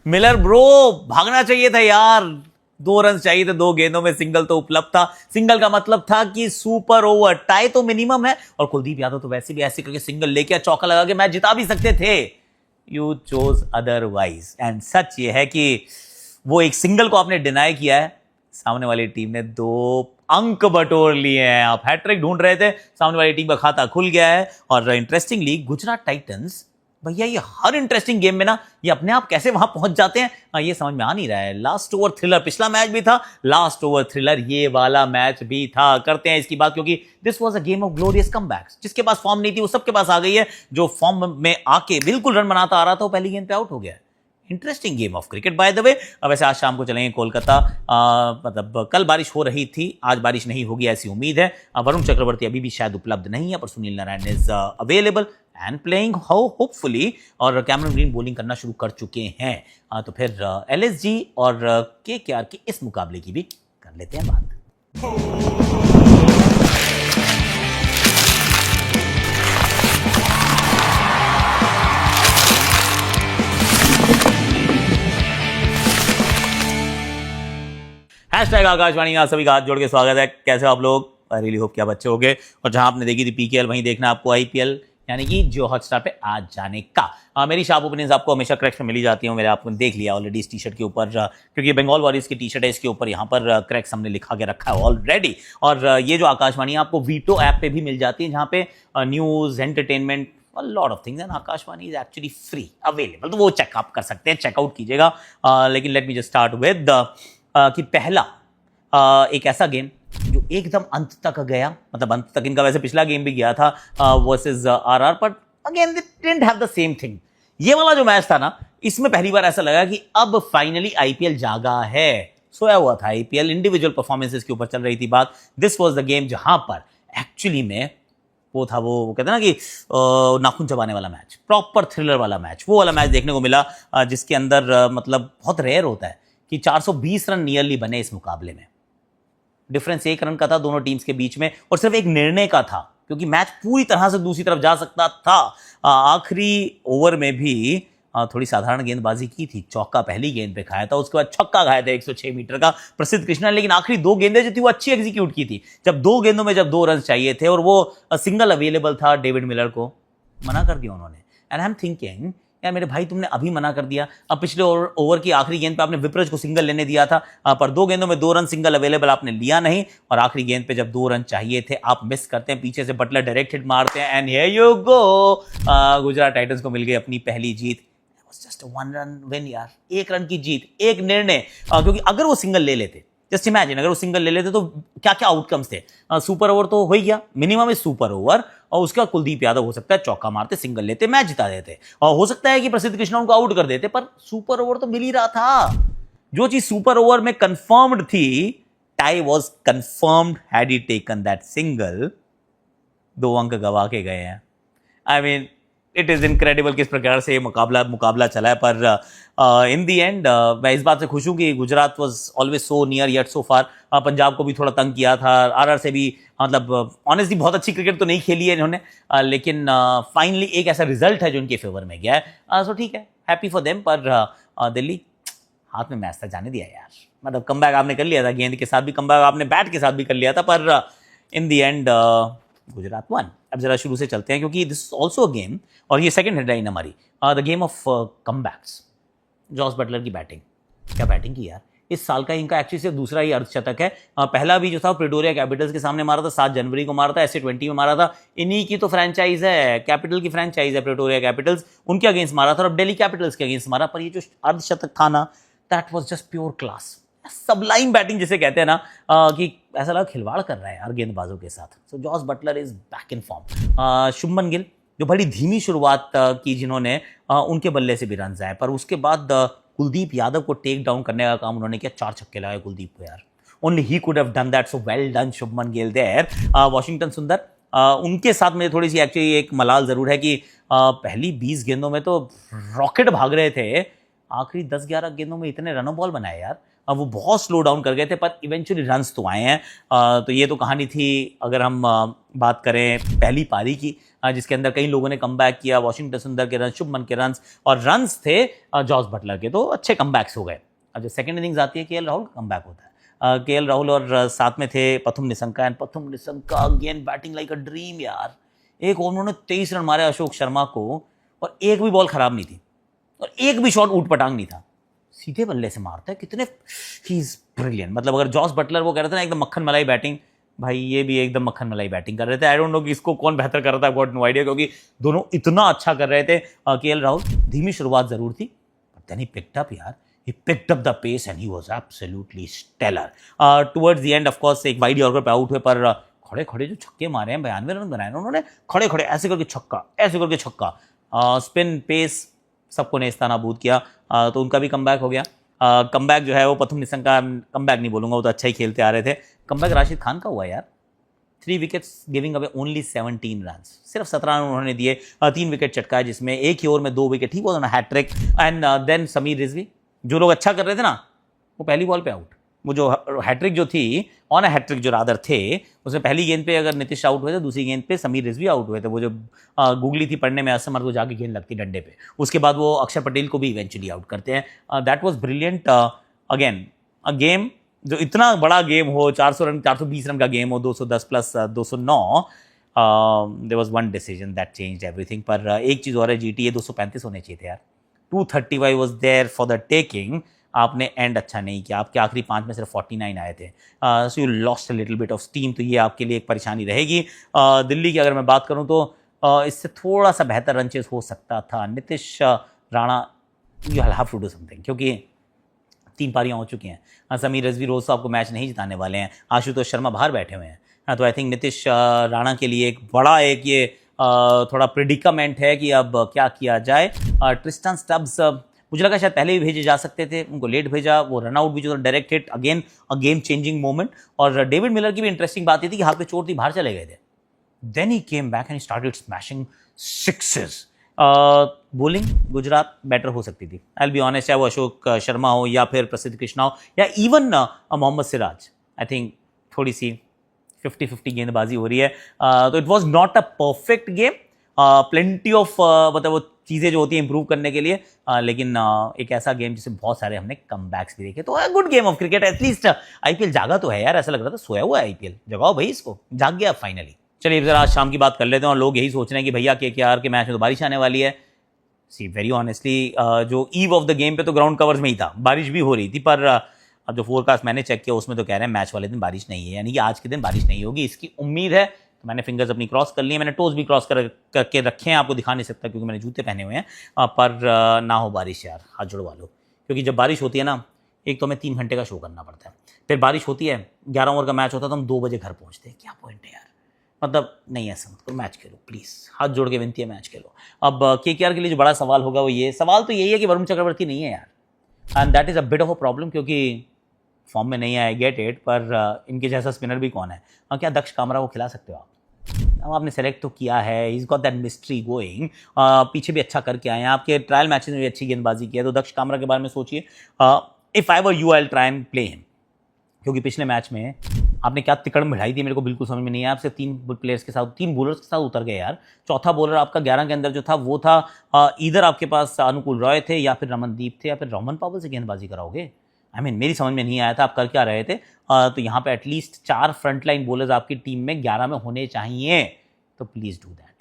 Miller bro, भागना चाहिए था यार, 2 रन चाहिए थे, 2 गेंदों में सिंगल तो उपलब्ध था। सिंगल का मतलब था कि सुपर ओवर, टाई तो मिनिमम है, और कुलदीप यादव तो वैसे भी ऐसे करके सिंगल लेके चौका लगा के मैच जिता भी सकते थे। You chose otherwise, and such ये है कि वो एक सिंगल को आपने डिनाई किया है, सामने वाली टीम ने 2 अंक बटोर लिए हैं। आप हैट्रिक ढूंढ रहे थे, सामने वाली टीम का खाता खुल गया है। और इंटरेस्टिंगली गुजरात टाइटंस, भैया ये हर इंटरेस्टिंग गेम में ना ये अपने आप कैसे वहां पहुंच जाते हैं, ये समझ में आ नहीं रहा है। लास्ट ओवर थ्रिलर पिछला मैच भी था, लास्ट ओवर थ्रिलर ये वाला मैच भी था। करते हैं इसकी बात, क्योंकि this was a game of glorious comebacks. जिसके पास फॉर्म नहीं थी वो सबके पास आ गई है, जो फॉर्म में आके बिल्कुल रन बनाता आ रहा था वो पहली गेंद पे आउट हो गया। Interesting game of cricket by the way. वैसे आज शाम को चलेंगे कोलकाता। मतलब कल बारिश हो रही थी, आज बारिश नहीं होगी ऐसी उम्मीद है। वरुण चक्रवर्ती अभी भी शायद उपलब्ध नहीं है, पर Sunil Narayan is available and playing hopefully, और कैमरन ग्रीन बॉलिंग करना शुरू कर चुके हैं। तो फिर एलएसजी और केकेआर के इस मुकाबले की भी कर लेते हैं बात। हैशटैग आकाशवाणी, आप सभी का हाथ जोड़ के स्वागत है। कैसे हो आप लोग? आई रियली होप कि आप अच्छे होंगे। और जहां आपने देखी थी पीकेएल, वहीं देखना आपको आईपीएल, यानी कि जियो हॉटस्टार पे आज जाने का। मेरी शार्प ओपिनियंस आपको हमेशा क्रैक्स में मिली जाती है। मेरे आपको देख लिया ऑलरेडी इस टी शर्ट के ऊपर, क्योंकि बंगाल वॉरियर्स की टी शर्ट है, इसके ऊपर यहाँ पर क्रैक्स हमने लिखा के रखा है ऑलरेडी। और ये जो आकाशवाणी आपको वीटो ऐप पे भी मिल जाती है, जहाँ पे news, entertainment, a lot of things, and Akashvani is actually free available, तो वो चेकअप कर सकते हैं, चेकआउट कीजिएगा। लेकिन let me just start with कि पहला एक ऐसा गेम जो एकदम अंत तक गया, मतलब अंत तक इनका वैसे पिछला गेम भी गया था versus RR, but again they didn't have the same thing. ये वाला जो मैच था ना, इसमें पहली बार ऐसा लगा कि अब फाइनली आईपीएल जागा है। सोया हुआ था आईपीएल, इंडिविजुअल परफॉर्मेंसेस के ऊपर चल रही थी बात। दिस वाज द गेम जहां पर एक्चुअली में वो था, वो कहते हैं ना कि नाखून चबाने वाला मैच, प्रॉपर थ्रिलर वाला मैच, वो वाला मैच देखने को मिला, जिसके अंदर मतलब बहुत रेयर होता है कि 420 रन नियरली बने इस मुकाबले में। डिफरेंस 1 रन का था दोनों टीम्स के बीच में, और सिर्फ एक निर्णय का था, क्योंकि मैच पूरी तरह से दूसरी तरफ जा सकता था। आखिरी ओवर में भी थोड़ी साधारण गेंदबाजी की थी, चौका पहली गेंद पे खाया था, उसके बाद छक्का खाया था 106 मीटर का प्रसिद्ध कृष्णा, लेकिन आखिरी 2 गेंदें जो थी वो अच्छी एग्जीक्यूट की थी। जब 2 गेंदों में जब 2 रन चाहिए थे और वो सिंगल अवेलेबल था, डेविड मिलर को मना कर दिया उन्होंने। एंड आई एम थिंकिंग, यार मेरे भाई तुमने अभी मना कर दिया, अब पिछले ओवर की आखिरी गेंद पे आपने विपरज को सिंगल लेने दिया था, पर 2 गेंदों में 2 रन सिंगल अवेलेबल आपने लिया नहीं, और आखिरी गेंद पे जब 2 रन चाहिए थे आप मिस करते हैं, पीछे से बटलर डायरेक्ट हिट मारते हैं, and here you go, Gujarat Titans को मिल गई अपनी पहली जीत। जस्ट 1 रन विन यार, 1 रन की जीत, एक निर्णय। क्योंकि अगर वो सिंगल ले लेते, जस्ट इमेजिन अगर वो सिंगल ले लेते तो क्या क्या आउटकम्स थे। सुपर ओवर तो हो ही गया, मिनिमम इज सुपर ओवर, और उसके बाद कुलदीप यादव हो सकता है चौका मारते, सिंगल लेते, मैच जिता देते, और हो सकता है कि प्रसिद्ध कृष्णा उनको आउट कर देते, पर सुपर ओवर तो मिल ही रहा था। जो चीज सुपर ओवर में कंफर्म्ड थी, tie was confirmed had he taken that single. 2 अंक गवा के गए हैं। I mean it is incredible किस प्रकार से ये मुकाबला चला है, पर इन दी एंड मैं इस बात से खुश हूं कि Gujarat was always so near yet so far. Punjab को भी थोड़ा तंग किया था, आरआर से भी, मतलब ऑनेस्टली बहुत अच्छी क्रिकेट तो नहीं खेली है इन्होंने, लेकिन फाइनली एक ऐसा रिजल्ट है जो इनके फेवर में गया है। सो ठीक है, हैप्पी फॉर देम। पर दिल्ली हाथ में मैच था, जाने दिया यार, मतलब कमबैक आपने कर लिया था, गेंद के साथ भी कमबैक आपने बैट के साथ भी कर लिया था, पर in the end Gujarat won. अब जरा शुरू से चलते हैं, क्योंकि this is also a game, और ये सेकंड हेडलाइन हमारी, the game of comebacks. Jos Buttler की बैटिंग, क्या बैटिंग की यार। इस साल का इनका एक्चुअली सिर्फ दूसरा ही अर्धशतक है। पहला भी जो था प्रिटोरिया कैपिटल्स के सामने मारा था, 7 जनवरी को मारा था, SC20 में मारा था। इन्हीं की तो फ्रेंचाइज है, कैपिटल की फ्रेंचाइज है प्रिटोरिया कैपिटल्स, उनके अगेंस्ट मारा था, और दिल्ली कैपिटल्स के अगेंस्ट मारा। पर ये जो अर्धशतक था ना, that was just pure class, सबलाइन batting जिसे कहते हैं ना, कि ऐसा लगा खिलवाड़ कर रहा है यार गेंदबाजों के साथ। So Jos Buttler is back in form. Shubman Gill जो बड़ी धीमी शुरुआत की जिन्होंने, उनके बल्ले से भी रन आए, पर उसके बाद कुलदीप यादव को टेक डाउन करने का काम उन्होंने किया। 4 छक्के लगाए कुलदीप को यार, only he could have done that, so well done Shubman Gill there. Washington Sundar, उनके साथ मुझे थोड़ी सी एक्चुअली एक मलाल जरूर है कि पहली 20 गेंदों में तो रॉकेट भाग रहे थे, आखिरी 10-11 गेंदों में इतने रनों बॉल बनाए यार। वो बहुत स्लो डाउन कर गए थे, पर इवेंचुअली रन्स तो आए हैं। तो ये तो कहानी थी। अगर हम बात करें पहली पारी की, जिसके अंदर कई लोगों ने कमबैक किया, वाशिंगटन सुंदर के रन्स, शुभमन के रन्स, और रन्स थे जॉस बटलर के, तो अच्छे कमबैक्स हो गए। अब जब सेकंड इनिंग्स आती है, केएल राहुल का कमबैक होता है। केएल राहुल और साथ में थे Pathum Nissanka, and Pathum Nissanka again batting like a dream यार। एक ओवर उन्होंने 23 रन मारे अशोक शर्मा को, और एक भी बॉल खराब नहीं थी, और एक भी शॉट ऊट पटांग नहीं था, सीधे बल्ले से मारता है। कितने ही इज ब्रिलियंट। मतलब अगर जॉस बटलर वो कह रहे थे ना एकदम मक्खन मलाई बैटिंग, भाई ये भी एकदम मक्खन मलाई बैटिंग कर रहे थे। आई डोंट नो कि इसको कौन बेहतर कर रहा था, गॉट नो आइडिया, क्योंकि दोनों इतना अच्छा कर रहे थे। केएल राहुल धीमी शुरुआत जरूर थी, but then he picked up यार, he picked up the pace and he was absolutely stellar. Towards the end, of course, एक वाइड यॉर्कर पे आउट हुए, पर खड़े खड़े जो छक्के मारे हैं, 92 रन बनाए उन्होंने, खड़े खड़े ऐसे करके छक्का, ऐसे करके छक्का, स्पिन पेस सबको नेस्ता नाबूद किया। तो उनका भी कमबैक हो गया। कमबैक जो है वो पथुम निशंका, कमबैक नहीं बोलूंगा, वो तो अच्छा ही खेलते आ रहे थे। कमबैक राशिद खान का हुआ यार, 3 wickets giving away only 17 run, सिर्फ 17 रन उन्होंने दिए, 3 विकेट चटकाए, जिसमें एक ही ओवर में 2 wicket, he was on a hat trick. And then Sameer Rizvi, जो लोग अच्छा कर रहे थे ना, वो पहली बॉल पे आउट। वो जो हैट्रिक जो थी, ऑन अ हैट्रिक जो रादर थे, उसमें पहली गेंद पे अगर नीतीश आउट हुए थे, दूसरी गेंद पे समीर रिजवी आउट हुए थे। वो जो गूगली थी पढ़ने में असमर्थ, वो जाके गेंद लगती डंडे पे, उसके बाद वो अक्षर पटेल को भी इवेंचुअली आउट करते हैं। That was brilliant. Again a game, जो इतना बड़ा गेम हो, 400 रन, 420 रन का गेम हो, 210 plus 209, there was one decision that changed everything. पर एक चीज़ और है, जीटीए 235 होने चाहिए थे यार, 235 was there for the taking. आपने एंड अच्छा नहीं किया, आपके आखिरी 5 में सिर्फ 49 आए थे, so you lost a little bit of steam. तो ये आपके लिए एक परेशानी रहेगी। दिल्ली की अगर मैं बात करूं तो इससे थोड़ा सा बेहतर रन चेस हो सकता था। Nitish Rana, you have to do something, क्योंकि 3 पारियां हो चुकी हैं। समीर रिजवी रोज तो आपको मैच नहीं जिताने वाले हैं, आशुतोष शर्मा बाहर बैठे हुए हैं। तो आई थिंक नीतीश राणा के लिए एक बड़ा ये थोड़ा प्रिडिकामेंट है कि अब क्या किया जाए। ट्रिस्टन स्टब्स मुझे लगा शायद पहले भी भेजे जा सकते थे, उनको लेट भेजा, वो रन आउट भी जो direct hit, again a game changing moment. और डेविड मिलर की भी इंटरेस्टिंग बात ये थी कि हाथ पे चोट थी, बाहर चले गए थे, then he came back and started smashing sixes. Bowling Gujarat better हो सकती थी, आई विल बी ऑनेस्ट, चाहे वो अशोक शर्मा हो या फिर प्रसिद्ध कृष्णा हो या even Mohammed Siraj. I think थोड़ी सी 50-50 गेंदबाजी हो रही है। तो it was not a perfect game, plenty of मतलब वो चीज़ें जो होती हैं इंप्रूव करने के लिए, लेकिन एक ऐसा गेम जिसमें बहुत सारे हमने कमबैक्स भी देखे। तो good game of cricket, at least IPL जागा तो है यार, ऐसा लग रहा था सोया हुआ है आईपीएल, जगाओ भाई इसको, जाग गया फाइनली। चलिए जरा आज शाम की बात कर लेते हैं। और लोग यही सोच रहे हैं कि भैया केकेआर के मैच में तो बारिश आने वाली है। सी वेरी ऑनेस्टली, जो ईव ऑफ द गेम पे तो ग्राउंड कवर्स में ही था, बारिश भी हो रही थी, पर अब जो फोरकास्ट मैंने चेक किया उसमें तो कह रहे हैं मैच वाले दिन बारिश नहीं है, यानी कि आज के दिन बारिश नहीं होगी, इसकी उम्मीद है। तो मैंने फिंगर्स अपनी क्रॉस कर ली है, मैंने टोज भी क्रॉस करके रखे हैं, आपको दिखा नहीं सकता क्योंकि मैंने जूते पहने हुए हैं, पर ना हो बारिश यार, हाथ जुड़वा लो। क्योंकि जब बारिश होती है ना, एक तो हमें 3 घंटे का शो करना पड़ता है, फिर बारिश होती है, 11 ओवर का मैच होता है तो हम 2 बजे घर पहुँचते हैं, क्या पॉइंट है यार। मतलब नहीं, ऐसा मत करो, मैच खेलो प्लीज़, हाथ जोड़ के विनती है, मैच खेलो। अब केकेआर के लिए जो बड़ा सवाल होगा वो ये सवाल तो यही है कि वरुण चक्रवर्ती नहीं है यार, and that is a bit of a problem, क्योंकि फॉर्म में नहीं आए, गेट इट, पर इनके जैसा स्पिनर भी कौन है। क्या दक्ष कामरा को खिला सकते हो आप? अब आपने सेलेक्ट तो किया है, is got that mystery going, पीछे भी अच्छा करके आए हैं, आपके ट्रायल मैचेस में भी अच्छी गेंदबाजी की है, तो दक्ष कामरा के बारे में सोचिए। If I were you I will try and play him, क्योंकि पिछले मैच में आपने क्या तिकड़ मिढ़ाई थी, मेरे को बिल्कुल समझ में नहीं आया। आपसे 3 प्लेयर्स के साथ, 3 बॉलर्स के साथ उतर गए यार। चौथा बॉलर आपका 11 के अंदर जो था वो था इधर आपके पास अनुकूल रॉय थे, या फिर रमनदीप थे, या फिर रोमन पावल से गेंदबाजी कराओगे। आई मीन मेरी समझ में नहीं आया था आप कर क्या रहे थे। तो यहाँ पे एटलीस्ट 4 फ्रंटलाइन बॉलर्स आपकी टीम में 11 में होने चाहिए, तो please do that.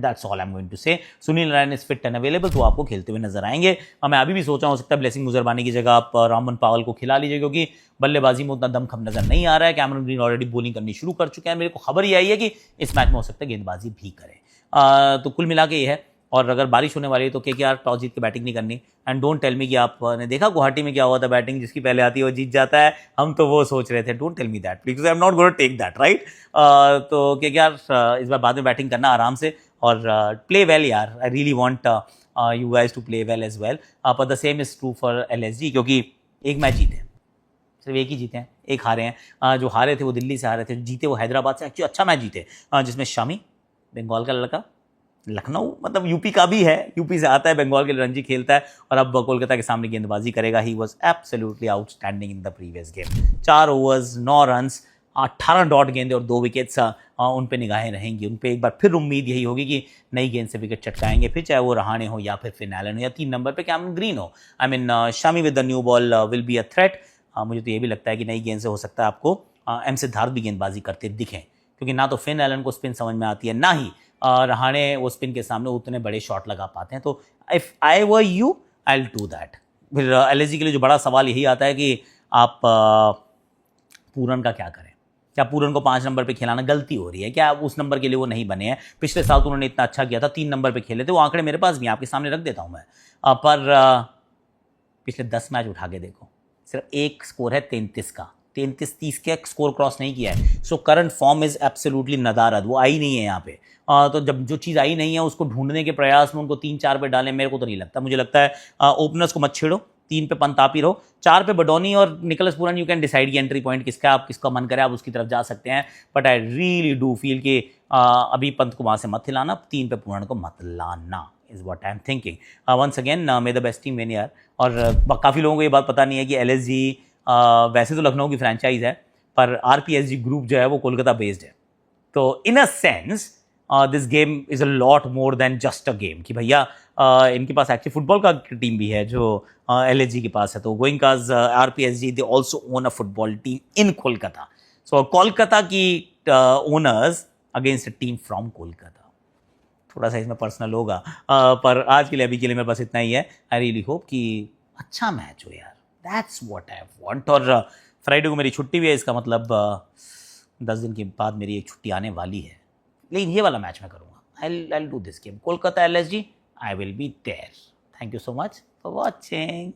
That's all I'm going to say. Sunil Narayan is fit and available, तो आपको खेलते हुए नजर आएंगे। मैं अभी भी सोच रहा हूँ, हो सकता है ब्लेसिंग मुजरबानी की जगह आप रोमन पावल को खिला लीजिए, क्योंकि बल्लेबाजी में उतना दमखम नजर नहीं आ रहा है। कैमरन ग्रीन ऑलरेडी बॉलिंग करनी शुरू कर चुके हैं, मेरे को खबर ये आई है कि इस मैच में हो सकता है गेंदबाजी भी करें। तो कुल मिला के ये है। और अगर बारिश होने वाली है तो केकेआर टॉस जीत के बैटिंग नहीं करनी। एंड डोंट टेल मी कि आपने देखा गुवाहाटी में क्या हुआ था, बैटिंग जिसकी पहले आती है वो जीत जाता है, हम तो वो सोच रहे थे। Don't tell me that because I am not going to take that, right. तो केकेआर इस बार बाद में बैटिंग करना आराम से और प्ले वेल यार। I really want you guys to play well as well, but the same is true for LSG, क्योंकि एक मैच जीते, सिर्फ एक ही जीते हैं, एक हारे हैं। जो हारे थे वो दिल्ली से हारे थे, जीते वो हैदराबाद से। एक्चुअली अच्छा मैच जीते, जिसमें शामी बंगाल का लड़का लखनऊ मतलब यूपी का भी है, यूपी से आता है, बंगाल के लिए रणजी खेलता है और अब कोलकाता के सामने गेंदबाजी करेगा। He was absolutely outstanding in the previous game. 4 overs 9 runs, 18 dot गेंदे और 2 विकेट्स उन पे निगाहें रहेंगी। उन पे एक बार फिर उम्मीद यही होगी कि नई गेंद से विकेट चटकाएंगे, फिर चाहे वो रहाणे हो या फिर फिन एलन हो या 3 नंबर पे कैमरन ग्रीन हो। I mean Shami with the new ball will be a threat. मुझे तो ये भी लगता है कि नई गेंद से हो सकता है आपको एम सिद्धार्थ भी गेंदबाजी करते दिखें, क्योंकि ना तो फिन एलन को स्पिन समझ में आती है, ना ही रहाणे वो स्पिन के सामने उतने बड़े शॉट लगा पाते हैं। तो if I were you I will do that. फिर एलएसजी के लिए जो बड़ा सवाल यही आता है कि आप पूरन का क्या करें। क्या पूरन को 5 नंबर पे खिलाना गलती हो रही है क्या? उस नंबर के लिए वो नहीं बने हैं। पिछले साल तो उन्होंने इतना अच्छा किया था, 3 नंबर पे खेले थे, वो आंकड़े मेरे पास भी आपके सामने रख देता हूं मैं। पर पिछले 10 मैच उठा के देखो, सिर्फ एक स्कोर है 33 का, 33-30 के स्कोर क्रॉस नहीं किया है। So current form is absolutely नदारद, वो आई नहीं है यहाँ पे। तो जब जो चीज़ आई नहीं है उसको ढूंढने के प्रयास में उनको 3-4 पे डालें, मेरे को तो नहीं लगता। मुझे लगता है ओपनर्स को मत छेड़ो, 3 पे पंत आप ही रहो, 4 पे बडोनी और Nicholas Pooran. You can decide की एंट्री पॉइंट किसका, आप किसका मन करे आप उसकी तरफ जा सकते हैं। But I really do feel कि अभी पंत को वहाँ से मत हिलाना, 3 पे पूरन को मत लाना is what I am thinking. Once again may the best team win यार। और काफ़ी लोगों को ये बात पता नहीं है कि एलएसजी वैसे तो लखनऊ की फ्रेंचाइज है, पर आरपीएसजी ग्रुप जो है वो कोलकाता बेस्ड है। तो in a sense this game is a lot more than just a game, कि भैया इनके पास एक्चुअली फुटबॉल का टीम भी है जो एलएसजी के पास है। तो Goenkas RPSG they also own a football team in Kolkata. So Kolkata की owners against a team from Kolkata. थोड़ा सा इसमें पर्सनल होगा, पर आज के लिए अभी के लिए मेरे पास इतना ही है। आई रियली होप कि अच्छा मैच हो यार, दैट्स व्हाट आई वांट। और फ्राइडे को मेरी छुट्टी भी है, इसका मतलब 10 दिन के बाद मेरी एक छुट्टी आने वाली है, लेकिन ये वाला मैच मैं करूँगा। I do this game Kolkata LSG, I will be there. Thank you so much for watching.